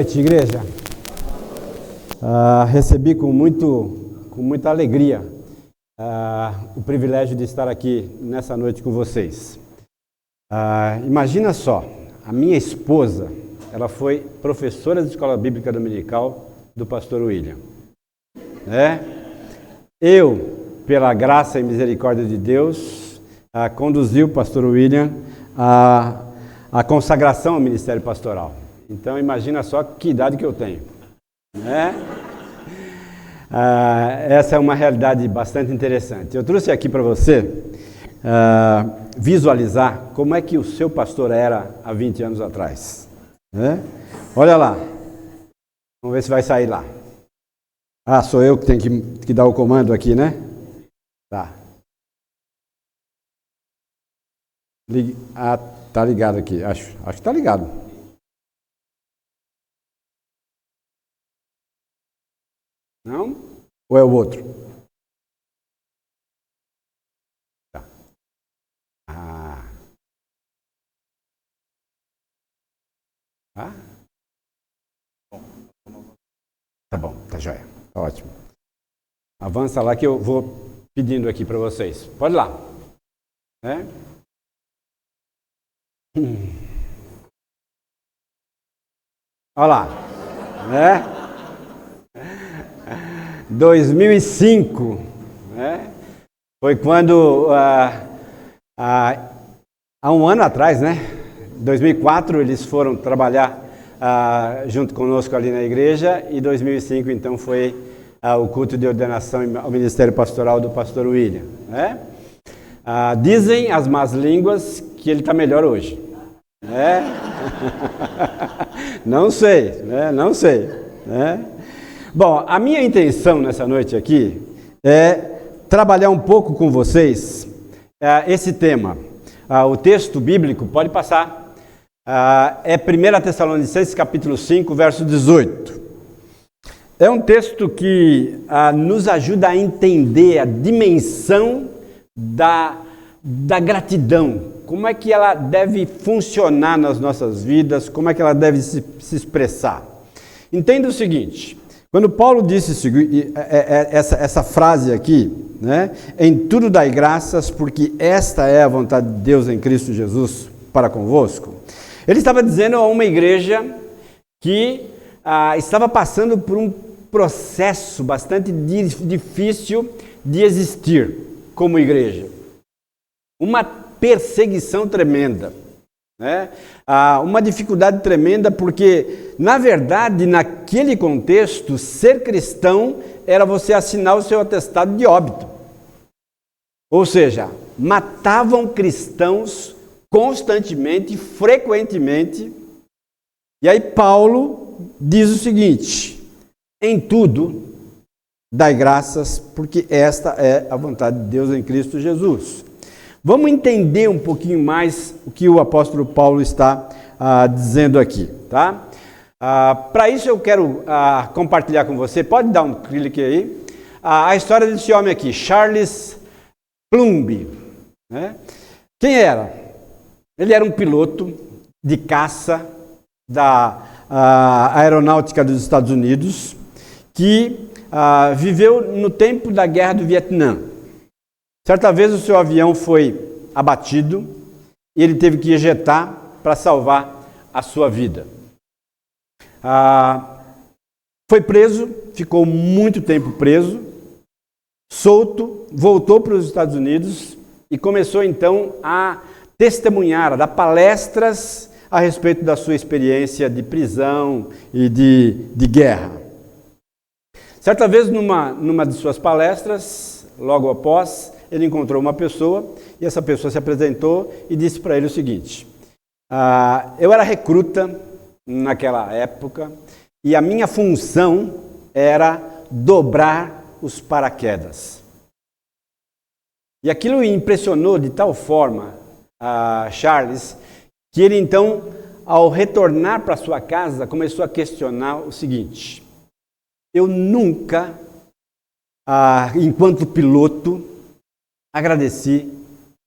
Boa noite, igreja. Recebi com muita alegria o privilégio de estar aqui nessa noite com vocês. Imagina só, a minha esposa, ela foi professora de escola bíblica dominical do pastor William. Eu, pela graça e misericórdia de Deus, conduzi o pastor William à consagração ao ministério pastoral. Então, imagina só que idade que eu tenho. Essa é uma realidade bastante interessante. Eu trouxe aqui para você visualizar como é que o seu pastor era há 20 anos atrás. Olha lá. Vamos ver se vai sair lá. Sou eu que tenho que dar o comando aqui, né? Tá. Tá ligado aqui. Acho que tá ligado. Não? Ou é o outro? Tá. Tá bom, tá joia. Tá ótimo. Avança lá que eu vou pedindo aqui para vocês. Pode ir lá. Olha lá. 2005, foi quando, há um ano atrás, 2004, eles foram trabalhar junto conosco ali na igreja, e 2005, então, foi o culto de ordenação ao ministério pastoral do pastor William. Dizem as más línguas que ele está melhor hoje. Não sei. Bom, a minha intenção nessa noite aqui é trabalhar um pouco com vocês esse tema. O texto bíblico, pode passar, é 1 Tessalonicenses capítulo 5, verso 18. É um texto que nos ajuda a entender a dimensão da gratidão. Como é que ela deve funcionar nas nossas vidas, como é que ela deve se expressar. Entenda o seguinte. Quando Paulo disse essa frase aqui, em tudo dai graças, porque esta é a vontade de Deus em Cristo Jesus para convosco, ele estava dizendo a uma igreja que estava passando por um processo bastante difícil de existir como igreja. Uma perseguição tremenda. Uma dificuldade tremenda porque, na verdade, naquele contexto, ser cristão era você assinar o seu atestado de óbito. Ou seja, matavam cristãos constantemente, frequentemente. E aí Paulo diz o seguinte: em tudo dai graças, porque esta é a vontade de Deus em Cristo Jesus. Vamos entender um pouquinho mais o que o apóstolo Paulo está dizendo aqui, tá? Para isso eu quero compartilhar com você, pode dar um clique aí, a história desse homem aqui, Charles Plumb. Quem era? Ele era um piloto de caça da aeronáutica dos Estados Unidos, que viveu no tempo da Guerra do Vietnã. Certa vez o seu avião foi abatido e ele teve que ejetar para salvar a sua vida. Foi preso, ficou muito tempo preso, solto, voltou para os Estados Unidos e começou então a testemunhar, a dar palestras a respeito da sua experiência de prisão e de guerra. Certa vez, numa de suas palestras, logo após, ele encontrou uma pessoa e essa pessoa se apresentou e disse para ele o seguinte: eu era recruta naquela época e a minha função era dobrar os paraquedas. E aquilo impressionou de tal forma a Charles que ele então, ao retornar para sua casa, começou a questionar o seguinte: eu nunca, enquanto piloto, agradeci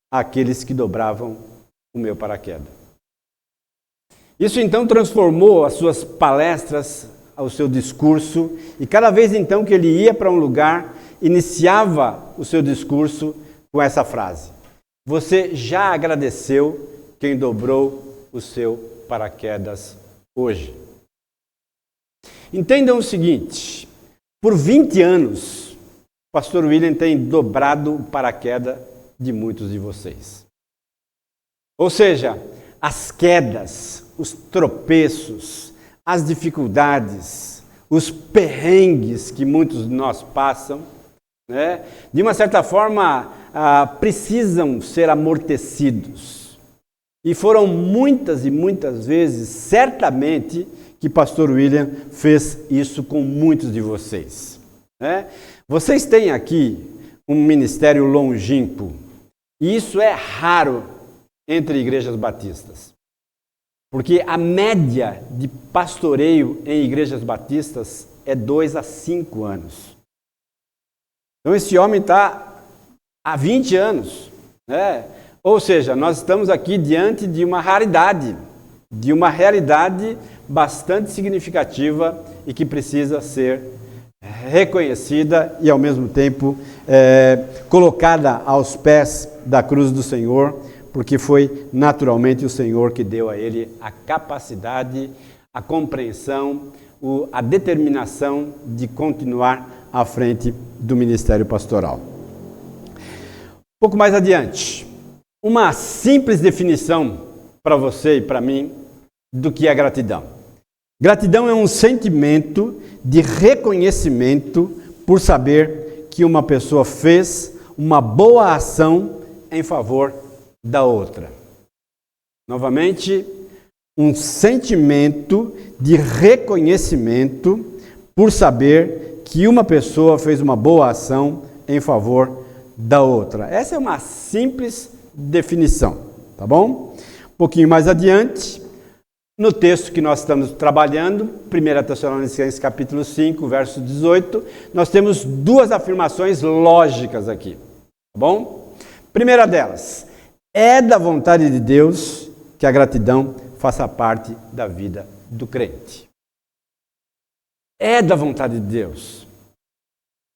àqueles que dobravam o meu paraquedas. Isso então transformou as suas palestras, o seu discurso, e cada vez então que ele ia para um lugar, iniciava o seu discurso com essa frase: você já agradeceu quem dobrou o seu paraquedas hoje? Entendam o seguinte: por 20 anos, o pastor William tem dobrado o paraquedas de muitos de vocês. Ou seja, as quedas, os tropeços, as dificuldades, os perrengues que muitos de nós passam, né, de uma certa forma, precisam ser amortecidos. E foram muitas e muitas vezes, certamente, que pastor William fez isso com muitos de vocês. Né? Vocês têm aqui um ministério longínquo, e isso é raro entre igrejas batistas. Porque a média de pastoreio em igrejas batistas é 2 a 5 anos. Então esse homem está há 20 anos. Né? Ou seja, nós estamos aqui diante de uma raridade, de uma realidade bastante significativa e que precisa ser reconhecida e ao mesmo tempo colocada aos pés da cruz do Senhor, porque foi naturalmente o Senhor que deu a ele a capacidade, a compreensão, a determinação de continuar à frente do ministério pastoral. Um pouco mais adiante, uma simples definição para você e para mim do que é gratidão. Gratidão é um sentimento de reconhecimento por saber que uma pessoa fez uma boa ação em favor da outra. Novamente, um sentimento de reconhecimento por saber que uma pessoa fez uma boa ação em favor da outra. Essa é uma simples definição, tá bom? Um pouquinho mais adiante, no texto que nós estamos trabalhando, 1 Tessalonicenses capítulo 5, verso 18, nós temos duas afirmações lógicas aqui, tá bom? Primeira delas: é da vontade de Deus que a gratidão faça parte da vida do crente. É da vontade de Deus.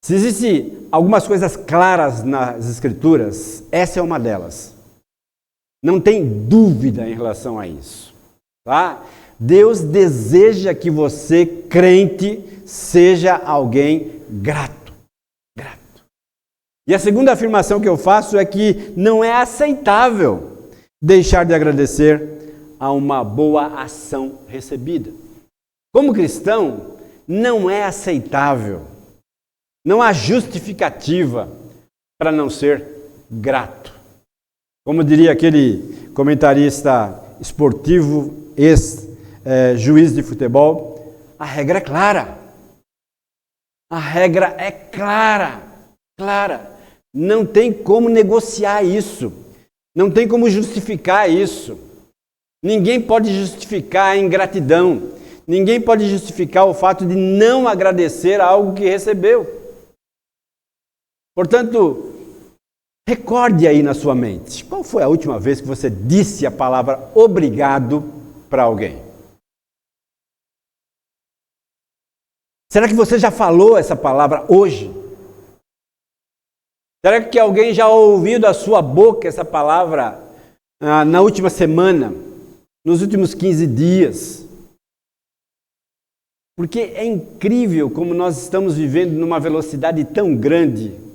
Se existem algumas coisas claras nas Escrituras, essa é uma delas. Não tem dúvida em relação a isso. Tá? Deus deseja que você, crente, seja alguém grato. Grato. E a segunda afirmação que eu faço é que não é aceitável deixar de agradecer a uma boa ação recebida. Como cristão, não é aceitável. Não há justificativa para não ser grato. Como diria aquele comentarista esportivo, ex-juiz de futebol, a regra é clara. A regra é clara. Não tem como negociar isso. Não tem como justificar isso. Ninguém pode justificar a ingratidão. Ninguém pode justificar o fato de não agradecer a algo que recebeu. Portanto, recorde aí na sua mente, qual foi a última vez que você disse a palavra obrigado para alguém? Será que você já falou essa palavra hoje? Será que alguém já ouviu da sua boca essa palavra na última semana, nos últimos 15 dias? Porque é incrível como nós estamos vivendo numa velocidade tão grande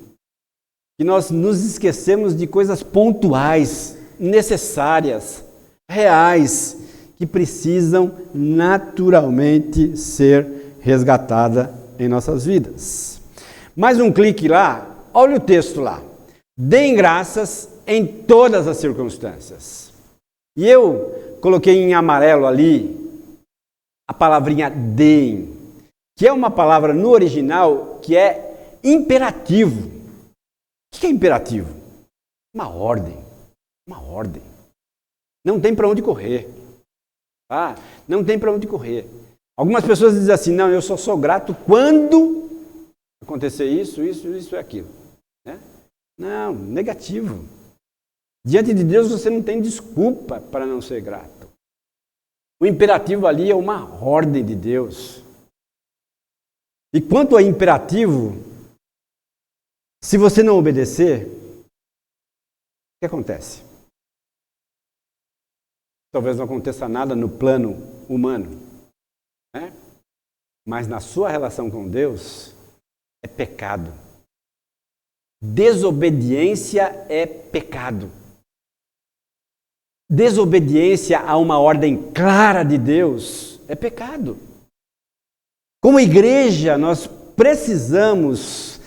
que nós nos esquecemos de coisas pontuais, necessárias, reais, que precisam naturalmente ser resgatadas em nossas vidas. Mais um clique lá, olha o texto lá. Deem graças em todas as circunstâncias. E eu coloquei em amarelo ali a palavrinha deem, que é uma palavra no original que é imperativo. O que é imperativo? Uma ordem. Não tem para onde correr. Tá? Não tem para onde correr. Algumas pessoas dizem assim, não, eu só sou grato quando acontecer isso e aquilo. Né? Não, negativo. Diante de Deus você não tem desculpa para não ser grato. O imperativo ali é uma ordem de Deus. E quanto ao imperativo, se você não obedecer, o que acontece? Talvez não aconteça nada no plano humano, né? Mas na sua relação com Deus, é pecado. Desobediência é pecado. Desobediência a uma ordem clara de Deus é pecado. Como igreja, nós precisamos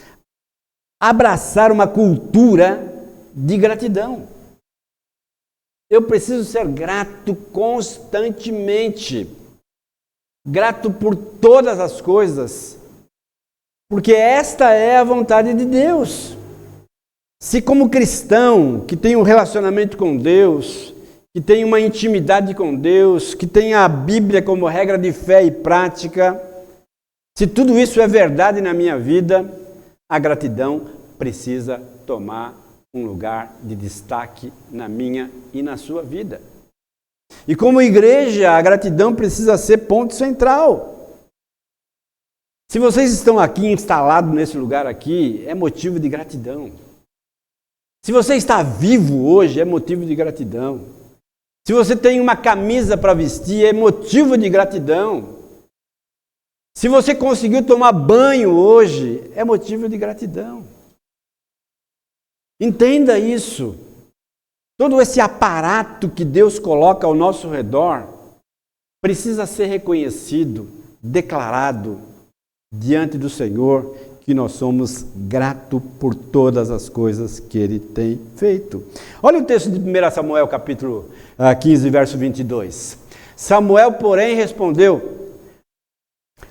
abraçar uma cultura de gratidão. Eu preciso ser grato constantemente. Grato por todas as coisas. Porque esta é a vontade de Deus. Se como cristão, que tem um relacionamento com Deus, que tem uma intimidade com Deus, que tem a Bíblia como regra de fé e prática, se tudo isso é verdade na minha vida, a gratidão precisa tomar um lugar de destaque na minha e na sua vida. E como igreja, a gratidão precisa ser ponto central. Se vocês estão aqui instalados nesse lugar aqui, é motivo de gratidão. Se você está vivo hoje, é motivo de gratidão. Se você tem uma camisa para vestir, é motivo de gratidão. Se você conseguiu tomar banho hoje, é motivo de gratidão. Entenda isso. Todo esse aparato que Deus coloca ao nosso redor precisa ser reconhecido, declarado diante do Senhor, que nós somos gratos por todas as coisas que Ele tem feito. Olha o texto de 1 Samuel, capítulo 15, verso 22. Samuel, porém, respondeu: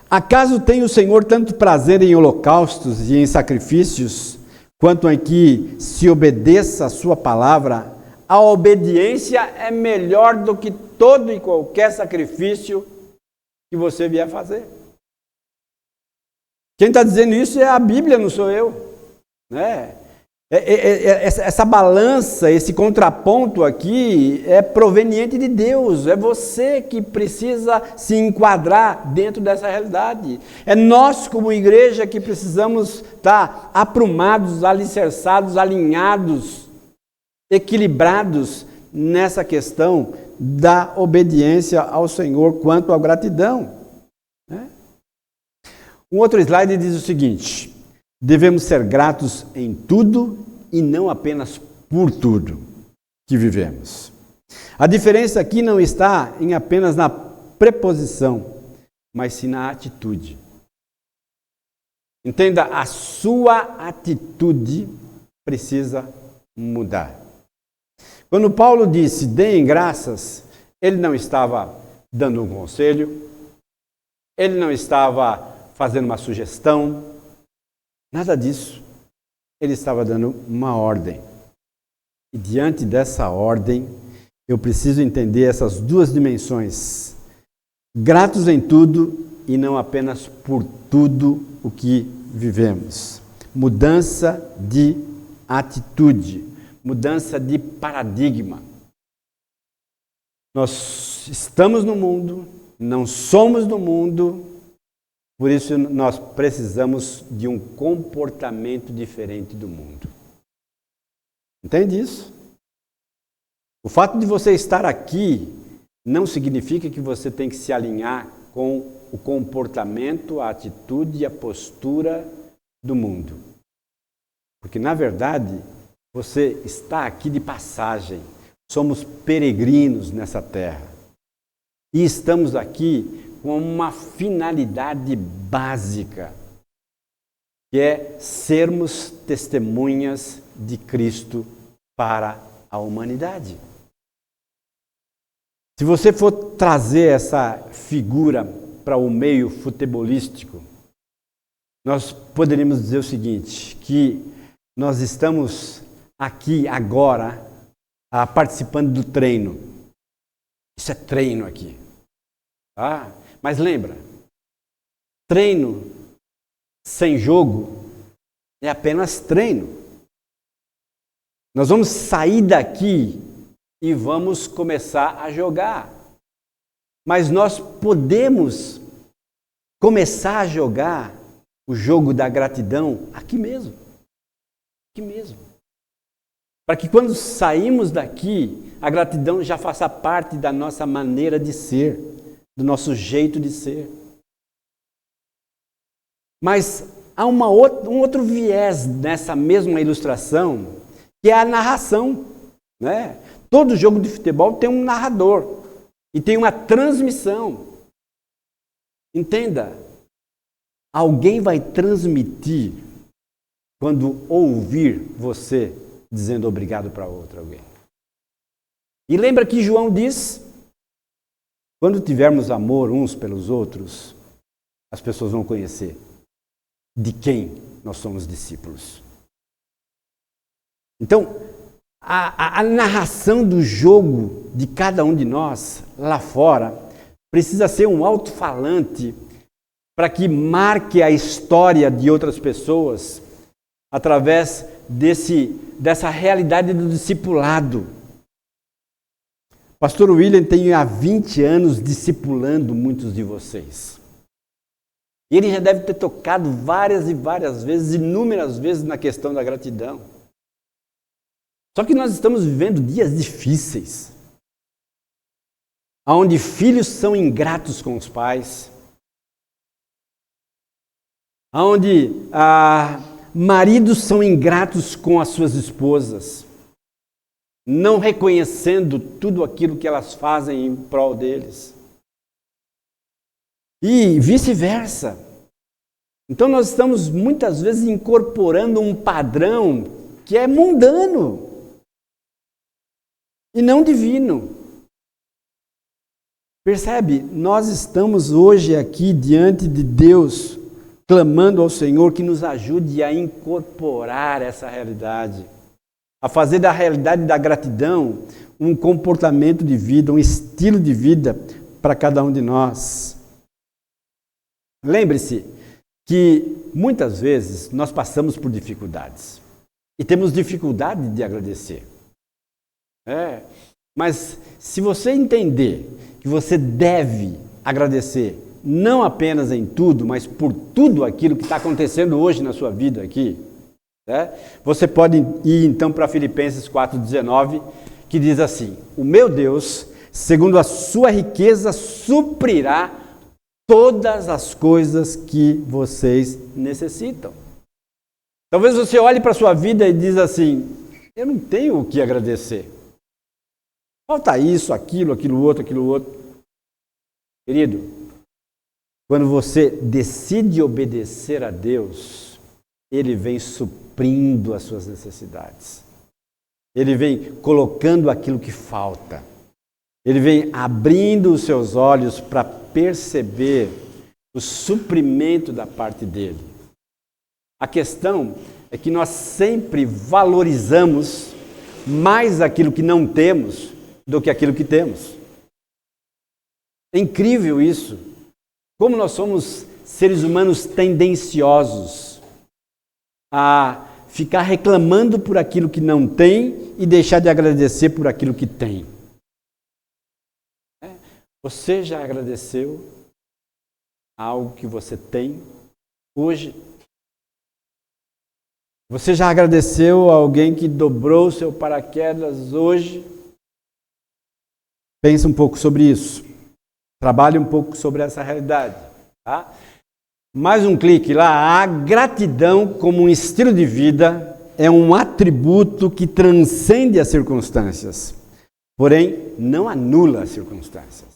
acaso tem o Senhor tanto prazer em holocaustos e em sacrifícios, quanto em que se obedeça a sua palavra? A obediência é melhor do que todo e qualquer sacrifício que você vier fazer. Quem está dizendo isso é a Bíblia, não sou eu. Né? Essa balança, esse contraponto aqui é proveniente de Deus. É você que precisa se enquadrar dentro dessa realidade. É nós, como igreja, que precisamos estar aprumados, alicerçados, alinhados, equilibrados nessa questão da obediência ao Senhor quanto à gratidão. Né? Um outro slide diz o seguinte: devemos ser gratos em tudo e não apenas por tudo que vivemos. A diferença aqui não está em apenas na preposição, mas sim na atitude. Entenda, a sua atitude precisa mudar. Quando Paulo disse, deem graças, ele não estava dando um conselho, ele não estava fazendo uma sugestão, nada disso. Ele estava dando uma ordem. E diante dessa ordem, eu preciso entender essas duas dimensões. Gratos em tudo e não apenas por tudo o que vivemos. Mudança de atitude. Mudança de paradigma. Nós estamos no mundo, não somos do mundo, por isso nós precisamos de um comportamento diferente do mundo. Entende isso? O fato de você estar aqui não significa que você tem que se alinhar com o comportamento, a atitude e a postura do mundo. Porque, na verdade, você está aqui de passagem. Somos peregrinos nessa terra. E estamos aqui com uma finalidade básica, que é sermos testemunhas de Cristo para a humanidade. Se você for trazer essa figura para o meio futebolístico, nós poderíamos dizer o seguinte, que nós estamos aqui agora participando do treino. Isso é treino aqui. Tá? Mas lembra, treino sem jogo é apenas treino. Nós vamos sair daqui e vamos começar a jogar. Mas nós podemos começar a jogar o jogo da gratidão aqui mesmo. Aqui mesmo. Para que quando saímos daqui, a gratidão já faça parte da nossa maneira de ser, do nosso jeito de ser. Mas há um outro viés nessa mesma ilustração, que é a narração. Né? Todo jogo de futebol tem um narrador e tem uma transmissão. Entenda, alguém vai transmitir quando ouvir você dizendo obrigado para outro alguém. E lembra que João diz, quando tivermos amor uns pelos outros, as pessoas vão conhecer de quem nós somos discípulos. Então, a narração do jogo de cada um de nós, lá fora, precisa ser um alto-falante para que marque a história de outras pessoas através dessa realidade do discipulado. Pastor William tem há 20 anos discipulando muitos de vocês. E ele já deve ter tocado várias e várias vezes, inúmeras vezes, na questão da gratidão. Só que nós estamos vivendo dias difíceis, onde filhos são ingratos com os pais, onde maridos são ingratos com as suas esposas, não reconhecendo tudo aquilo que elas fazem em prol deles. E vice-versa. Então nós estamos muitas vezes incorporando um padrão que é mundano e não divino. Percebe? Nós estamos hoje aqui diante de Deus, clamando ao Senhor que nos ajude a incorporar essa realidade, a fazer da realidade da gratidão um comportamento de vida, um estilo de vida para cada um de nós. Lembre-se que muitas vezes nós passamos por dificuldades e temos dificuldade de agradecer. Mas se você entender que você deve agradecer não apenas em tudo, mas por tudo aquilo que está acontecendo hoje na sua vida aqui, você pode ir então para Filipenses 4,19, que diz assim: o meu Deus, segundo a sua riqueza, suprirá todas as coisas que vocês necessitam. Talvez você olhe para a sua vida e diz assim: eu não tenho o que agradecer. Falta isso, aquilo outro. Querido, quando você decide obedecer a Deus, Ele vem suprindo as suas necessidades. Ele vem colocando aquilo que falta. Ele vem abrindo os seus olhos para perceber o suprimento da parte dele. A questão é que nós sempre valorizamos mais aquilo que não temos do que aquilo que temos. É incrível isso. Como nós somos seres humanos tendenciosos a ficar reclamando por aquilo que não tem e deixar de agradecer por aquilo que tem. Você já agradeceu algo que você tem hoje? Você já agradeceu a alguém que dobrou o seu paraquedas hoje? Pense um pouco sobre isso. Trabalhe um pouco sobre essa realidade. Tá? Mais um clique lá. A gratidão como um estilo de vida é um atributo que transcende as circunstâncias, porém não anula as circunstâncias.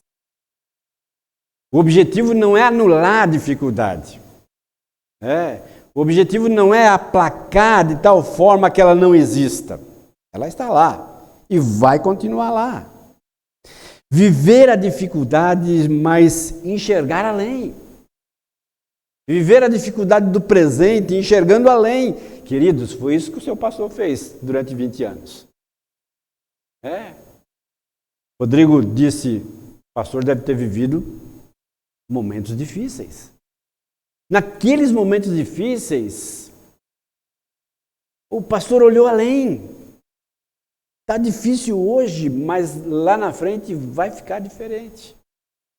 O objetivo não é anular a dificuldade. O objetivo não é aplacar de tal forma que ela não exista. Ela está lá e vai continuar lá. Viver a dificuldade, mas enxergar além. Viver a dificuldade do presente, enxergando além. Queridos, foi isso que o seu pastor fez durante 20 anos. Rodrigo disse, o pastor deve ter vivido momentos difíceis. Naqueles momentos difíceis, o pastor olhou além. Está difícil hoje, mas lá na frente vai ficar diferente.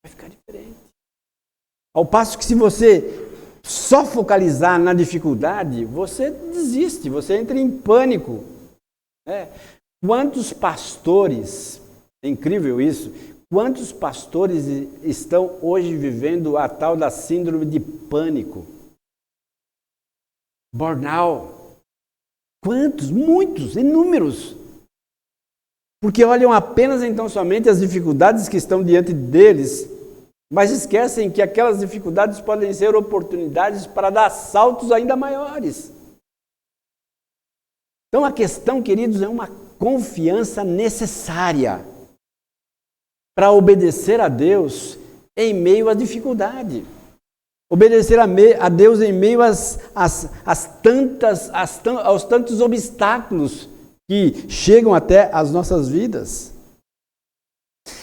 vai ficar diferente. Ao passo que se você só focalizar na dificuldade, você desiste, você entra em pânico. Quantos pastores, é incrível isso, quantos pastores estão hoje vivendo a tal da síndrome de pânico? Burnout. Quantos? Muitos, inúmeros. Porque olham apenas então somente as dificuldades que estão diante deles, mas esquecem que aquelas dificuldades podem ser oportunidades para dar saltos ainda maiores. Então a questão, queridos, é uma confiança necessária para obedecer a Deus em meio à dificuldade. Obedecer a Deus em meio aos tantos obstáculos que chegam até as nossas vidas.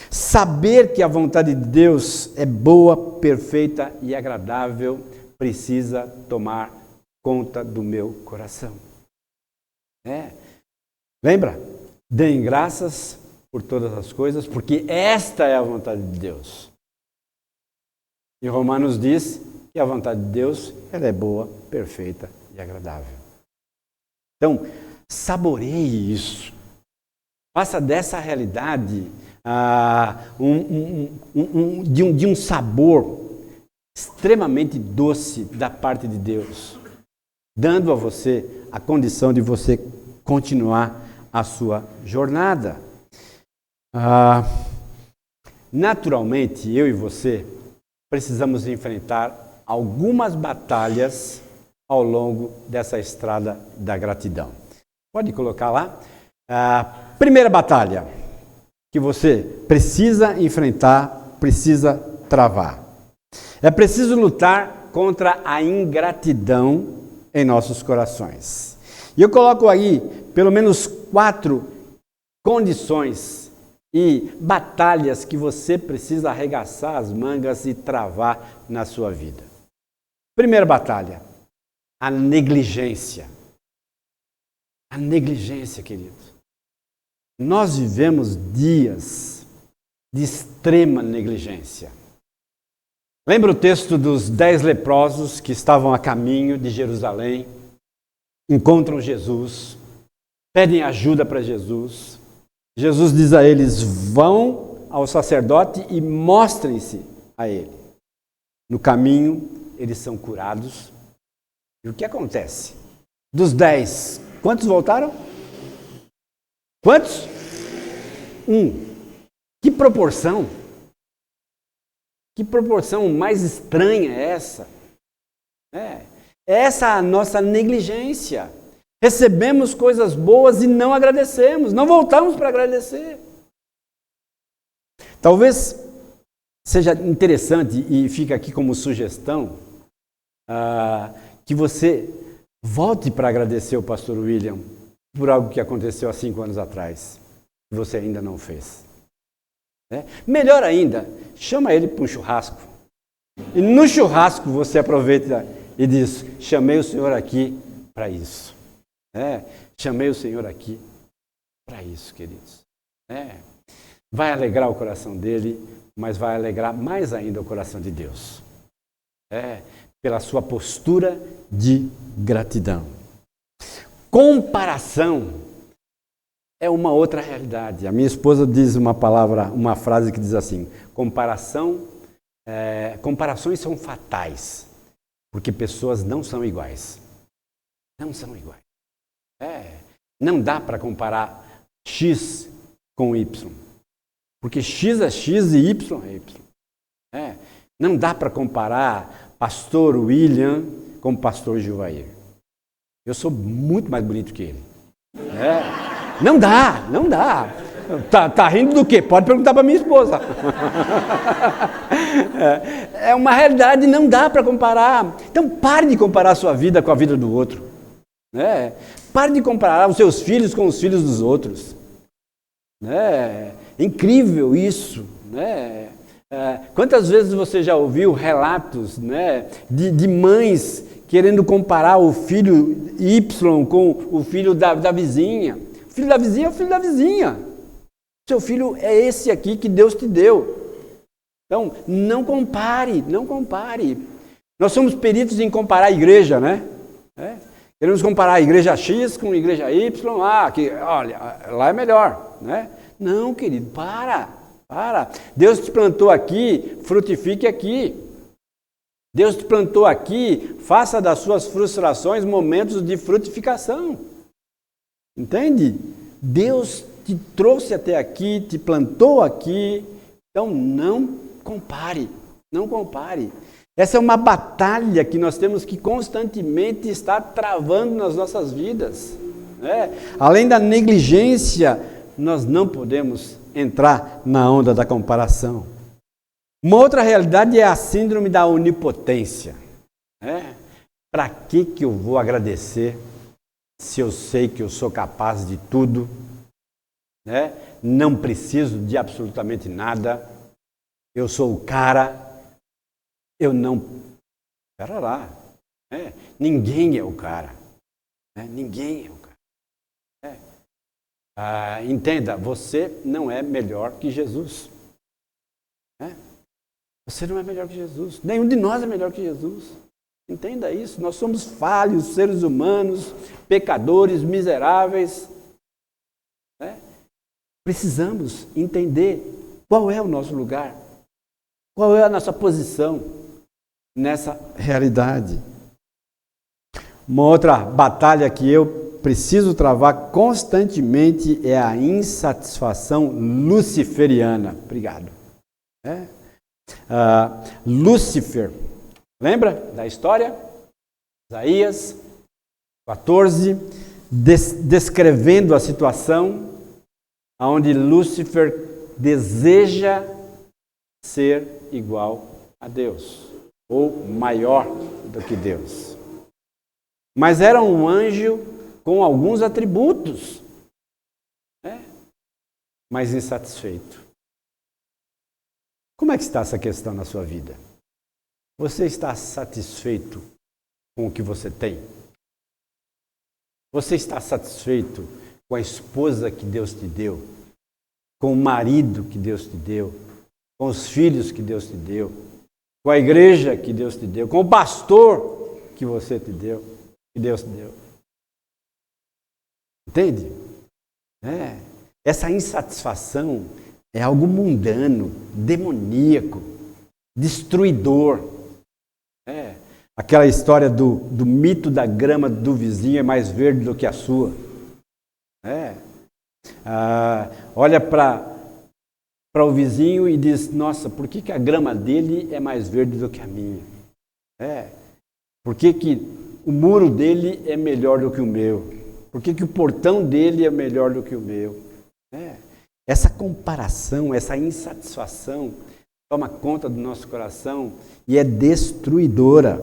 Saber que a vontade de Deus é boa, perfeita e agradável precisa tomar conta do meu coração. Lembra? Deem graças por todas as coisas, porque esta é a vontade de Deus. E Romanos diz que a vontade de Deus ela é boa, perfeita e agradável. Então, saboreie isso. Faça dessa realidade de um sabor extremamente doce da parte de Deus, dando a você a condição de você continuar a sua jornada. Naturalmente, eu e você precisamos enfrentar algumas batalhas ao longo dessa estrada da gratidão. Pode colocar lá. A primeira batalha que você precisa enfrentar, precisa travar. É preciso lutar contra a ingratidão em nossos corações. E eu coloco aí pelo menos 4 condições e batalhas que você precisa arregaçar as mangas e travar na sua vida. Primeira batalha, a negligência. A negligência, queridos. Nós vivemos dias de extrema negligência. Lembra o texto dos 10 leprosos que estavam a caminho de Jerusalém, encontram Jesus, pedem ajuda para Jesus. Jesus diz a eles, vão ao sacerdote e mostrem-se a ele. No caminho, eles são curados. E o que acontece? Dos 10, quantos voltaram? Quantos? 1. Que proporção? Que proporção mais estranha é essa? Essa é a nossa negligência. Recebemos coisas boas e não agradecemos, não voltamos para agradecer. Talvez seja interessante, e fica aqui como sugestão, que você volte para agradecer o pastor William por algo que aconteceu há 5 anos atrás, que você ainda não fez. Melhor ainda, chama ele para um churrasco. E no churrasco você aproveita e diz, chamei o Senhor aqui para isso. Chamei o Senhor aqui para isso, queridos. Vai alegrar o coração dele, mas vai alegrar mais ainda o coração de Deus. Pela sua postura de gratidão. Comparação é uma outra realidade. A minha esposa diz uma frase que diz assim, comparações são fatais, porque pessoas não são iguais. Não são iguais. Não dá para comparar X com Y, porque X é X e Y é Y. Não dá para comparar pastor William com pastor Gilvair. Eu sou muito mais bonito que ele. Não dá. Tá rindo do quê? Pode perguntar para minha esposa. É uma realidade, não dá para comparar. Então pare de comparar a sua vida com a vida do outro. Pare de comparar os seus filhos com os filhos dos outros. É incrível isso. Quantas vezes você já ouviu relatos de mães querendo comparar o filho Y com o filho da vizinha? O filho da vizinha é o filho da vizinha. Seu filho é esse aqui que Deus te deu. Então, não compare, não compare. Nós somos peritos em comparar a igreja, né? Queremos comparar a igreja X com a igreja Y, que, olha, lá é melhor, né? Não, querido, para. Deus te plantou aqui, frutifique aqui. Deus te plantou aqui, faça das suas frustrações momentos de frutificação. Entende? Deus te trouxe até aqui, te plantou aqui, então não compare, não compare. Essa é uma batalha que nós temos que constantemente estar travando nas nossas vidas. Né? Além da negligência, nós não podemos entrar na onda da comparação. Uma outra realidade é a síndrome da onipotência. Para que eu vou agradecer se eu sei que eu sou capaz de tudo? Não preciso de absolutamente nada. Eu sou o cara. Eu não... Espera lá. Ninguém é o cara. Ninguém é o cara. Entenda, você não é melhor que Jesus. Você não é melhor que Jesus. Nenhum de nós é melhor que Jesus. Entenda isso. Nós somos falhos, seres humanos, pecadores, miseráveis. Precisamos entender qual é o nosso lugar. Qual é a nossa posição nessa realidade. Uma outra batalha que eu preciso travar constantemente é a insatisfação luciferiana. Obrigado. Lúcifer, lembra da história? Isaías 14, descrevendo a situação onde Lúcifer deseja ser igual a Deus, ou maior do que Deus. Mas era um anjo com alguns atributos, mas insatisfeito. Como é que está essa questão na sua vida? Você está satisfeito com o que você tem? Você está satisfeito com a esposa que Deus te deu? Com o marido que Deus te deu? Com os filhos que Deus te deu? Com a igreja que Deus te deu? Com o pastor que você te deu? Que Deus te deu? Entende? Essa insatisfação é algo mundano, demoníaco, destruidor. Aquela história do mito da grama do vizinho é mais verde do que a sua. Olha para o vizinho e diz, nossa, por que a grama dele é mais verde do que a minha? Por que o muro dele é melhor do que o meu? Por que o portão dele é melhor do que o meu? Essa comparação, essa insatisfação toma conta do nosso coração e é destruidora.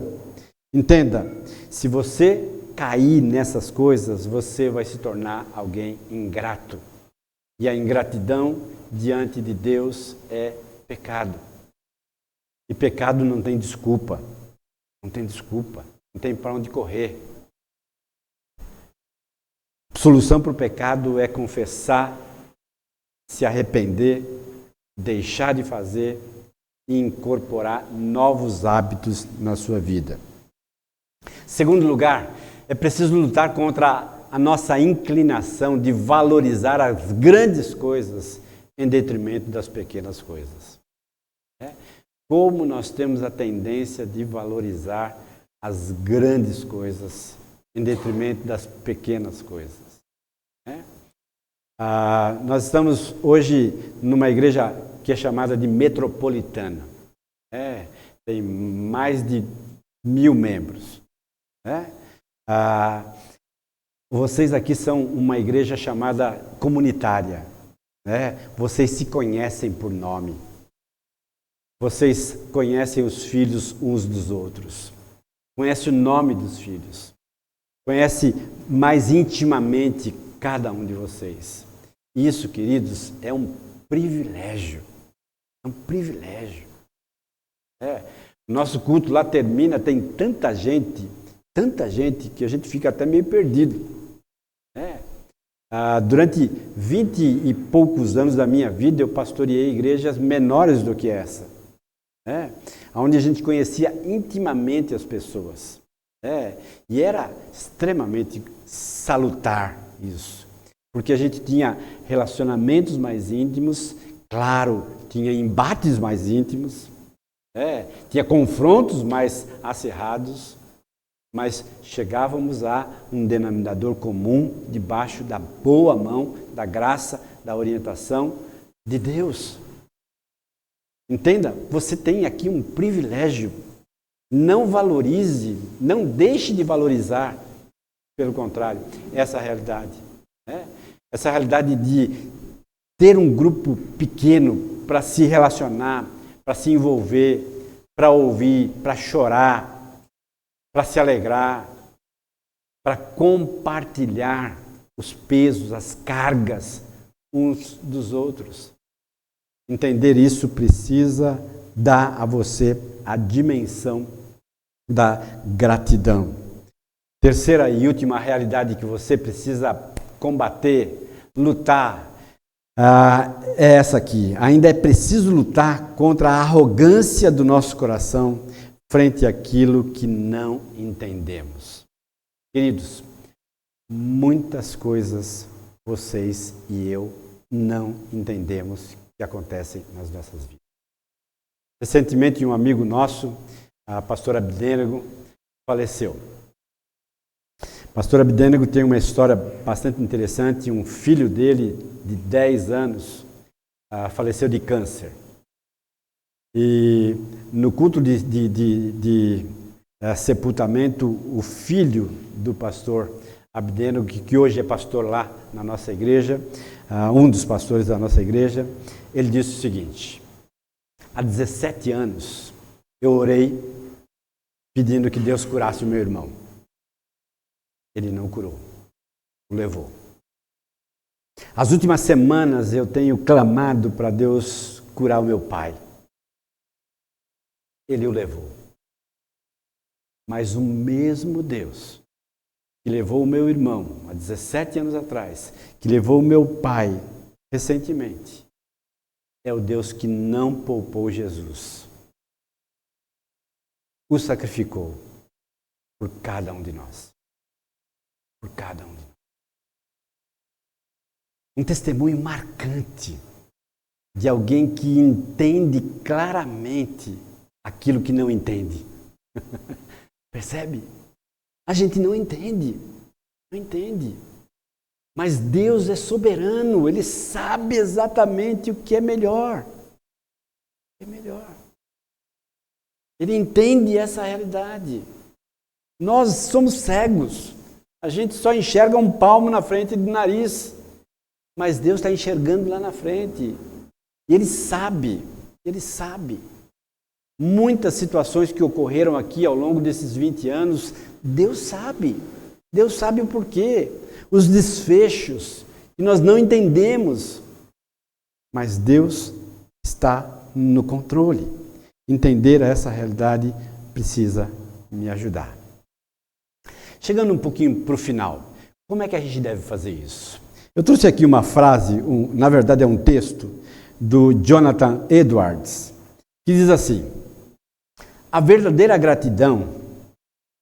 Entenda, se você cair nessas coisas, você vai se tornar alguém ingrato. E a ingratidão diante de Deus é pecado. E pecado não tem desculpa. Não tem desculpa. Não tem para onde correr. A solução para o pecado é confessar, se arrepender, deixar de fazer e incorporar novos hábitos na sua vida. Segundo lugar, é preciso lutar contra a nossa inclinação de valorizar as grandes coisas em detrimento das pequenas coisas. Como nós temos a tendência de valorizar as grandes coisas em detrimento das pequenas coisas. Nós estamos hoje numa igreja que é chamada de metropolitana. Tem mais de 1000 membros. Vocês aqui são uma igreja chamada comunitária. Vocês se conhecem por nome. Vocês conhecem os filhos uns dos outros. Conhecem o nome dos filhos. Conhecem mais intimamente cada um de vocês. Isso, queridos, é um privilégio. É um privilégio. Nosso culto lá termina, tem tanta gente que a gente fica até meio perdido. Durante 20 e poucos anos da minha vida, eu pastoreei igrejas menores do que essa. onde a gente conhecia intimamente as pessoas. E era extremamente salutar isso, porque a gente tinha relacionamentos mais íntimos, claro, tinha embates mais íntimos, tinha confrontos mais acirrados, mas chegávamos a um denominador comum debaixo da boa mão, da graça, da orientação de Deus. Entenda, você tem aqui um privilégio. Não valorize, não deixe de valorizar, pelo contrário, essa realidade. Essa realidade de ter um grupo pequeno para se relacionar, para se envolver, para ouvir, para chorar, para se alegrar, para compartilhar os pesos, as cargas uns dos outros. Entender isso precisa dar a você a dimensão da gratidão. Terceira e última realidade que você precisa combater, lutar, é essa aqui. Ainda é preciso lutar contra a arrogância do nosso coração frente àquilo que não entendemos. Queridos, muitas coisas vocês e eu não entendemos que acontecem nas nossas vidas. Recentemente, um amigo nosso, a pastora Abdênego, faleceu. A pastora Abdênego tem uma história bastante interessante. Um filho dele, de 10 anos, faleceu de câncer. E no culto de sepultamento, o filho do pastor Abdênego, que hoje é pastor lá na nossa igreja, um dos pastores da nossa igreja, ele disse o seguinte: há 17 anos eu orei pedindo que Deus curasse o meu irmão. Ele não curou, o levou. As últimas semanas eu tenho clamado para Deus curar o meu pai. Ele o levou. Mas o mesmo Deus que levou o meu irmão há 17 anos atrás, que levou o meu pai recentemente, é o Deus que não poupou Jesus. O sacrificou por cada um de nós. Por cada um de nós. Um testemunho marcante de alguém que entende claramente aquilo que não entende. Percebe? A gente não entende. Não entende. Mas Deus é soberano, Ele sabe exatamente o que é melhor. O que é melhor. Ele entende essa realidade. Nós somos cegos. A gente só enxerga um palmo na frente do nariz. Mas Deus está enxergando lá na frente. E Ele sabe. Ele sabe. Muitas situações que ocorreram aqui ao longo desses 20 anos, Deus sabe. Deus sabe o porquê. Os desfechos que nós não entendemos. Mas Deus está no controle. Entender essa realidade precisa me ajudar. Chegando um pouquinho para o final, como é que a gente deve fazer isso? Eu trouxe aqui uma frase, na verdade é um texto, do Jonathan Edwards, que diz assim: a verdadeira gratidão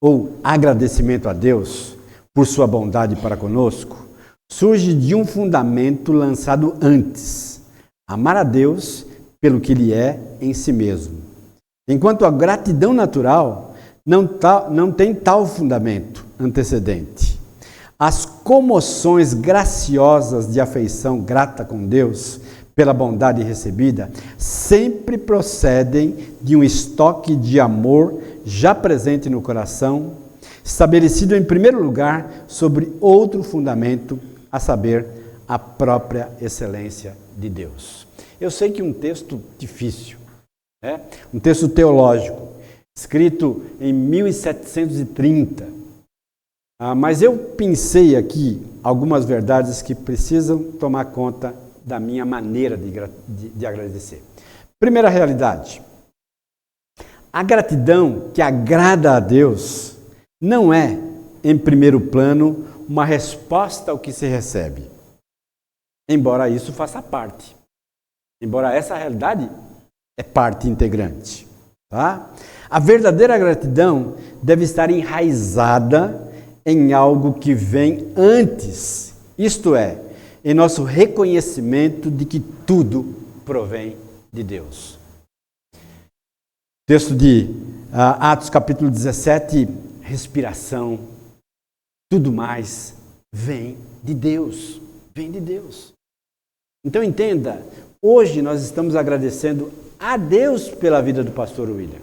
ou agradecimento a Deus por sua bondade para conosco surge de um fundamento lançado antes: amar a Deus pelo que Ele é em si mesmo. Enquanto a gratidão natural não tem tal fundamento antecedente. As comoções graciosas de afeição grata com Deus pela bondade recebida sempre procedem de um estoque de amor já presente no coração, estabelecido em primeiro lugar sobre outro fundamento, a saber, a própria excelência de Deus. Eu sei que é um texto difícil, um texto teológico, escrito em 1730, mas eu pensei aqui algumas verdades que precisam tomar conta da minha maneira de agradecer. Primeira realidade: a gratidão que agrada a Deus não é, em primeiro plano, uma resposta ao que se recebe, embora isso faça parte, embora essa realidade é parte integrante. Tá? A verdadeira gratidão deve estar enraizada em algo que vem antes, isto é, em nosso reconhecimento de que tudo provém de Deus. Texto de Atos capítulo 17, respiração, tudo mais vem de Deus, vem de Deus. Então entenda, hoje nós estamos agradecendo a Deus pela vida do pastor William.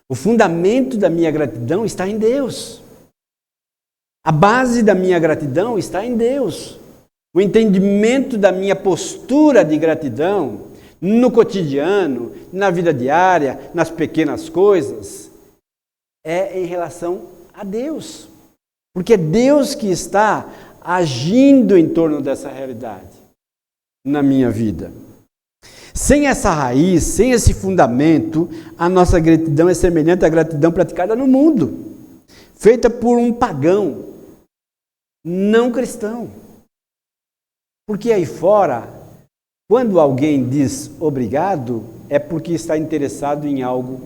O fundamento da minha gratidão está em Deus. A base da minha gratidão está em Deus. O entendimento da minha postura de gratidão no cotidiano, na vida diária, nas pequenas coisas, é em relação a Deus. Porque é Deus que está agindo em torno dessa realidade na minha vida. Sem essa raiz, sem esse fundamento, a nossa gratidão é semelhante à gratidão praticada no mundo, feita por um pagão, não cristão. Porque aí fora, quando alguém diz obrigado, é porque está interessado em algo,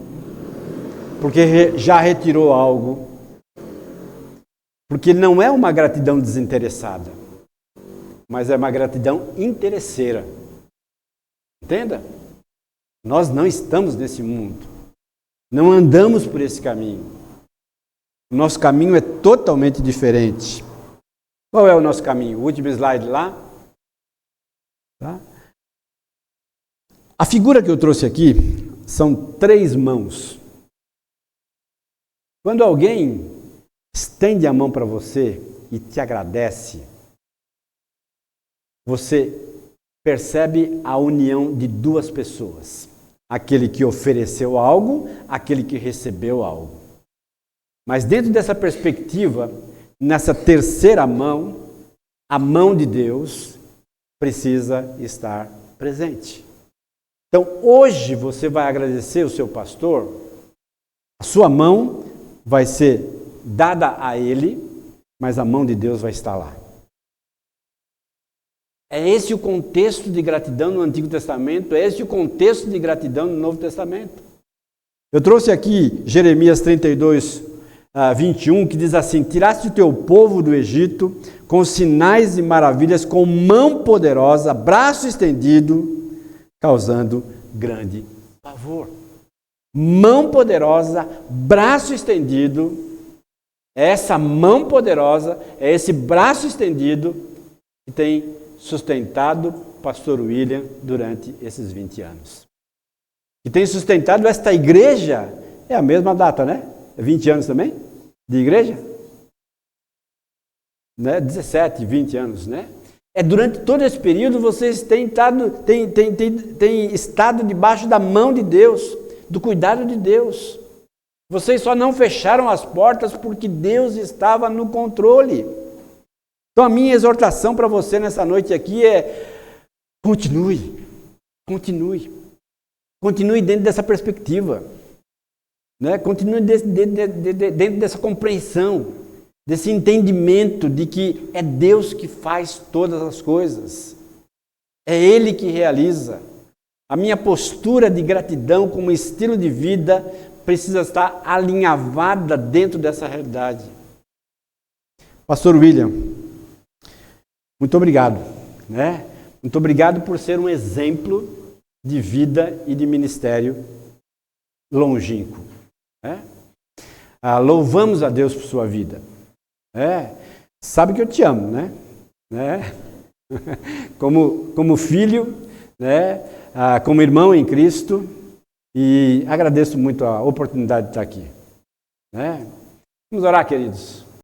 porque já retirou algo, porque não é uma gratidão desinteressada, mas é uma gratidão interesseira. Entenda? Nós não estamos nesse mundo. Não andamos por esse caminho. O nosso caminho é totalmente diferente. Qual é o nosso caminho? O último slide lá. Tá? A figura que eu trouxe aqui são 3 mãos. Quando alguém estende a mão para você e te agradece, você percebe a união de 2 pessoas. Aquele que ofereceu algo, aquele que recebeu algo. Mas dentro dessa perspectiva, nessa terceira mão, a mão de Deus precisa estar presente. Então, hoje você vai agradecer o seu pastor, a sua mão vai ser dada a ele, mas a mão de Deus vai estar lá. É esse o contexto de gratidão no Antigo Testamento, é esse o contexto de gratidão no Novo Testamento. Eu trouxe aqui Jeremias 32, 21, que diz assim: tiraste o teu povo do Egito com sinais e maravilhas, com mão poderosa, braço estendido, causando grande pavor. Mão poderosa, braço estendido, é essa mão poderosa, é esse braço estendido que tem sustentado o pastor William durante esses 20 anos. Que tem sustentado esta igreja, é a mesma data, né? É 20 anos também? De igreja? Né? 17, 20 anos, né? É durante todo esse período vocês têm estado debaixo da mão de Deus, do cuidado de Deus. Vocês só não fecharam as portas porque Deus estava no controle. Então a minha exortação para você nessa noite aqui é: continue dentro dessa perspectiva, né? Continue dentro dessa compreensão, desse entendimento de que é Deus que faz todas as coisas, é Ele que realiza. A minha postura de gratidão como estilo de vida precisa estar alinhavada dentro dessa realidade. Pastor William, muito obrigado, né? Muito obrigado por ser um exemplo de vida e de ministério longínquo, né? Louvamos a Deus por sua vida. Sabe que eu te amo, né? Como filho, né? Como irmão em Cristo, e agradeço muito a oportunidade de estar aqui, né? Vamos orar, queridos.